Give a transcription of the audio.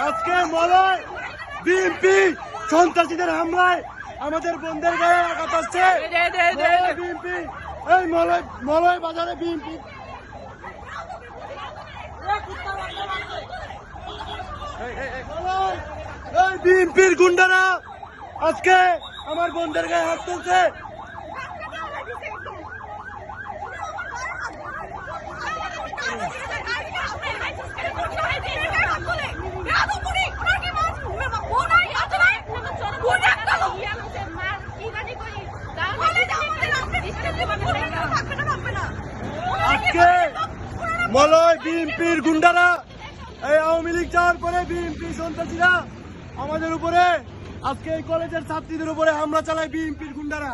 আজকে মলয় বিএনপি সন্ত্রাসীদের হামলায় আমাদের বন্ধের গায়ে আঘাত আসছে। বিএনপি এই মলয় বাজারে বিএনপি বিএনপির গুন্ডারা আজকে আমার বন্ধের গায়ে হাত তুলছে। আজকে মলয় বিএনপির গুন্ডারা এই আওয়ামী লীগ যাওয়ার পরে বিএনপি সন্ত্রাসীরা আমাদের উপরে আজকে এই কলেজের ছাত্রীদের উপরে হামলা চালায় বিএনপির গুন্ডারা।